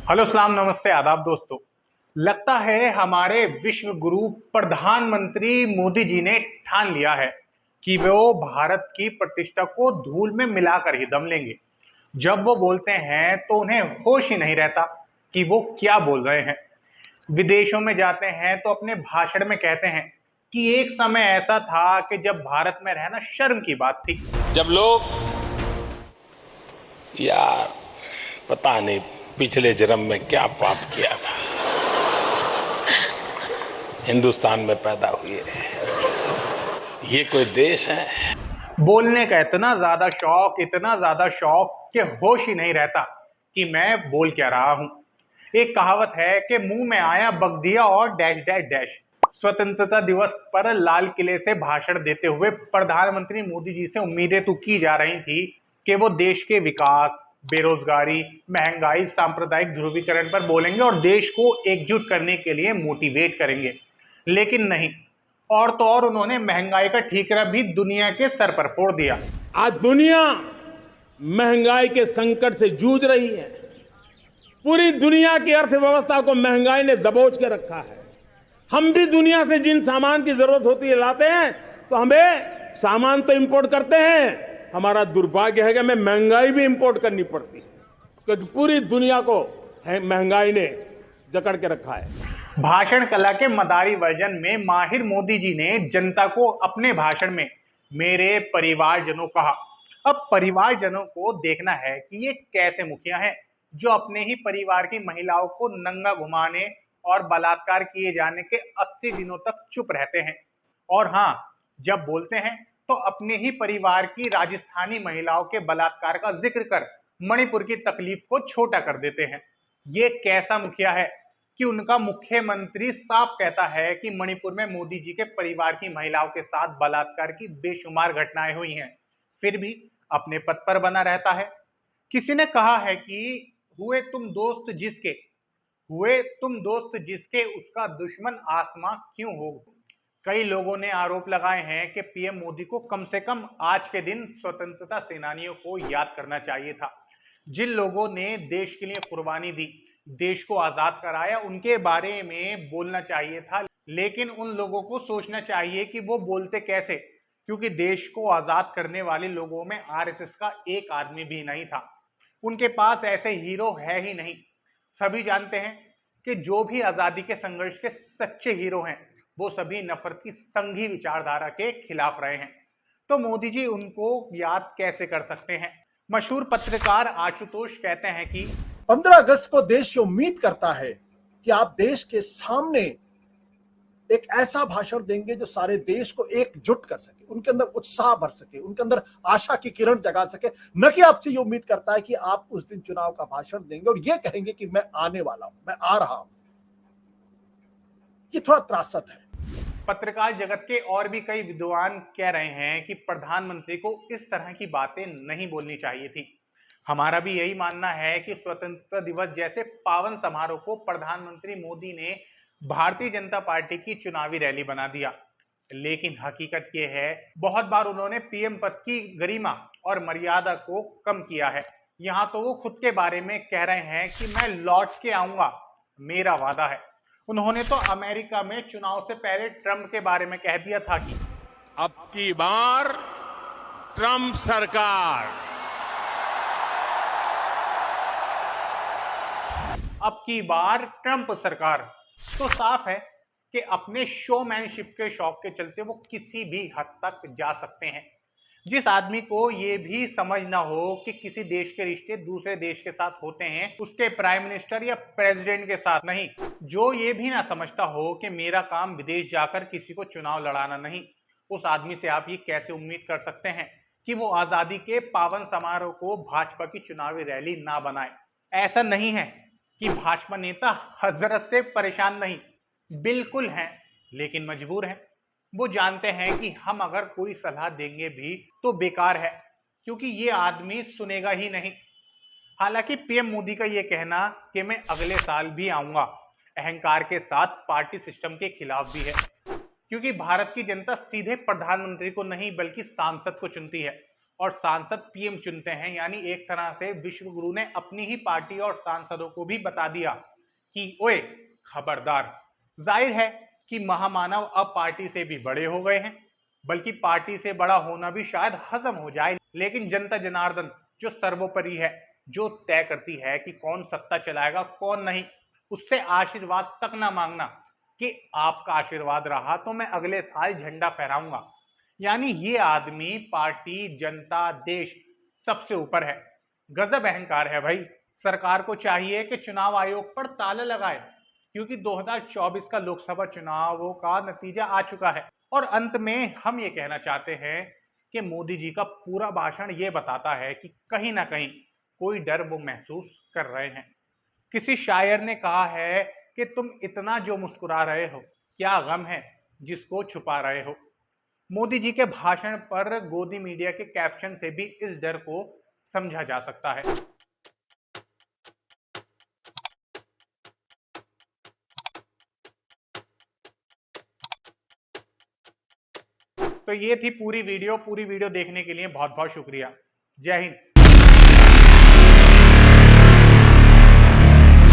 Hello सलाम नमस्ते आदाब दोस्तों। लगता है हमारे विश्व गुरु प्रधानमंत्री मोदी जी ने ठान लिया है कि वो भारत की प्रतिष्ठा को धूल में मिलाकर ही दम लेंगे। जब वो बोलते हैं तो उन्हें होश ही नहीं रहता कि वो क्या बोल रहे हैं। विदेशों में जाते हैं तो अपने भाषण में कहते हैं कि एक समय ऐसा था कि जब भारत में रहना शर्म की बात थी। जब लोग यार पता नहीं पिछले जन्म में क्या पाप किया था, हिंदुस्तान में पैदा हुए, ये कोई देश है? बोलने का इतना ज्यादा शौक कि होश ही नहीं रहता कि मैं बोल क्या रहा हूं। एक कहावत है कि मुंह में आया बक दिया और डैश डैश डैश। स्वतंत्रता दिवस पर लाल किले से भाषण देते हुए प्रधानमंत्री मोदी जी से उम्मीदें तो की जा रही थी कि वो देश के विकास, बेरोजगारी, महंगाई, सांप्रदायिक ध्रुवीकरण पर बोलेंगे और देश को एकजुट करने के लिए मोटिवेट करेंगे। लेकिन नहीं, और तो और उन्होंने महंगाई का ठीकरा भी दुनिया के सर पर फोड़ दिया। आज दुनिया महंगाई के संकट से जूझ रही है। पूरी दुनिया की अर्थव्यवस्था को महंगाई ने दबोच के रखा है। हम भी दुनिया से जिन सामान की जरूरत होती है लाते हैं, तो हमें सामान तो इंपोर्ट करते हैं। हमारा दुर्भाग्य है कि हमें महंगाई भी इंपोर्ट करनी पड़ती है, क्योंकि पूरी दुनिया को महंगाई ने जकड़ के रखा है। भाषण कला के मदारी वर्जन में माहिर मोदी जी ने जनता को अपने भाषण में मेरे परिवारजनों कहा। अब परिवारजनों को देखना है कि ये कैसे मुखिया हैं जो अपने ही परिवार की महिलाओं को नंगा घुमाने और बलात्कार किए जाने के 80 दिनों तक चुप रहते हैं, और हाँ, जब बोलते हैं तो अपने ही परिवार की राजस्थानी महिलाओं के बलात्कार का जिक्र कर मणिपुर की तकलीफ को छोटा कर देते हैं। ये कैसा मुखिया है कि उनका मुख्यमंत्री साफ कहता है कि मणिपुर में मोदी जी के परिवार की महिलाओं के साथ बलात्कार की बेशुमार घटनाएं हुई हैं, फिर भी अपने पद पर बना रहता है। किसी ने कहा है कि हुए तुम दोस्त जिसके उसका दुश्मन आसमां क्यों हो। कई लोगों ने आरोप लगाए हैं कि पीएम मोदी को कम से कम आज के दिन स्वतंत्रता सेनानियों को याद करना चाहिए था, जिन लोगों ने देश के लिए कुर्बानी दी, देश को आजाद कराया, उनके बारे में बोलना चाहिए था। लेकिन उन लोगों को सोचना चाहिए कि वो बोलते कैसे, क्योंकि देश को आजाद करने वाले लोगों में आरएसएस का एक आदमी भी नहीं था। उनके पास ऐसे हीरो है ही नहीं। सभी जानते हैं कि जो भी आजादी के संघर्ष के सच्चे हीरो हैं वो सभी नफरत की संघी विचारधारा के खिलाफ रहे हैं। तो मोदी जी उनको याद कैसे कर सकते हैं। मशहूर पत्रकार आशुतोष कहते हैं कि 15 अगस्त को देश ये उम्मीद करता है कि आप देश के सामने एक ऐसा भाषण देंगे जो सारे देश को एकजुट कर सके, उनके अंदर उत्साह भर सके, उनके अंदर आशा की किरण जगा सके। न कि आपसे ये उम्मीद करता है कि आप उस दिन चुनाव का भाषण देंगे और ये कहेंगे कि मैं आने वाला हूं, मैं आ रहा हूं। ये थोड़ा त्रासद है। पत्रकार जगत के और भी कई विद्वान कह रहे हैं कि प्रधानमंत्री को इस तरह की बातें नहीं बोलनी चाहिए थी। हमारा भी यही मानना है कि स्वतंत्रता दिवस जैसे पावन समारोह को प्रधानमंत्री मोदी ने भारतीय जनता पार्टी की चुनावी रैली बना दिया। लेकिन हकीकत यह है, बहुत बार उन्होंने पीएम पद की गरिमा और मर्यादा को कम किया है। यहां तो वो खुद के बारे में कह रहे हैं कि मैं लौट के आऊंगा, मेरा वादा है। उन्होंने तो अमेरिका में चुनाव से पहले ट्रंप के बारे में कह दिया था कि अब की बार ट्रंप सरकार, अब की बार ट्रंप सरकार। तो साफ है कि अपने शोमैनशिप के शौक के चलते वो किसी भी हद तक जा सकते हैं। जिस आदमी को ये भी समझ ना हो कि किसी देश के रिश्ते दूसरे देश के साथ होते हैं, उसके प्राइम मिनिस्टर या प्रेसिडेंट के साथ नहीं, जो ये भी ना समझता हो कि मेरा काम विदेश जाकर किसी को चुनाव लड़ाना नहीं, उस आदमी से आप ये कैसे उम्मीद कर सकते हैं कि वो आजादी के पावन समारोह को भाजपा की चुनावी रैली ना बनाए। ऐसा नहीं है कि भाजपा नेता हजरत से परेशान नहीं, बिल्कुल हैं, लेकिन मजबूर हैं। वो जानते हैं कि हम अगर कोई सलाह देंगे भी तो बेकार है, क्योंकि ये आदमी सुनेगा ही नहीं। हालांकि पीएम मोदी का ये कहना कि मैं अगले साल भी आऊंगा अहंकार के साथ पार्टी सिस्टम के खिलाफ भी है, क्योंकि भारत की जनता सीधे प्रधानमंत्री को नहीं बल्कि सांसद को चुनती है। और सांसद पीएम चुनते हैं। यानी एक तरह से विश्व गुरु ने अपनी ही पार्टी और सांसदों को भी बता दिया कि ओए खबरदार। जाहिर है कि महामानव अब पार्टी से भी बड़े हो गए हैं, बल्कि पार्टी से बड़ा होना भी शायद हजम हो जाए, लेकिन जनता जनार्दन जो सर्वोपरि है, जो तय करती है कि कौन सत्ता चलाएगा कौन नहीं, उससे आशीर्वाद तक ना मांगना कि आपका आशीर्वाद रहा तो मैं अगले साल झंडा फहराऊंगा। यानी ये आदमी पार्टी, जनता, देश सबसे ऊपर है। गजब अहंकार है भाई। सरकार को चाहिए कि चुनाव आयोग पर ताला लगाए, क्योंकि 2024 का लोकसभा चुनावों का नतीजा आ चुका है। और अंत में हम ये कहना चाहते हैं कि मोदी जी का पूरा भाषण ये बताता है कि कहीं ना कहीं कोई डर वो महसूस कर रहे हैं। किसी शायर ने कहा है कि तुम इतना जो मुस्कुरा रहे हो, क्या गम है जिसको छुपा रहे हो। मोदी जी के भाषण पर गोदी मीडिया के कैप्शन से भी इस डर को समझा जा सकता है। तो ये थी पूरी वीडियो देखने के लिए बहुत बहुत शुक्रिया। जय हिंद।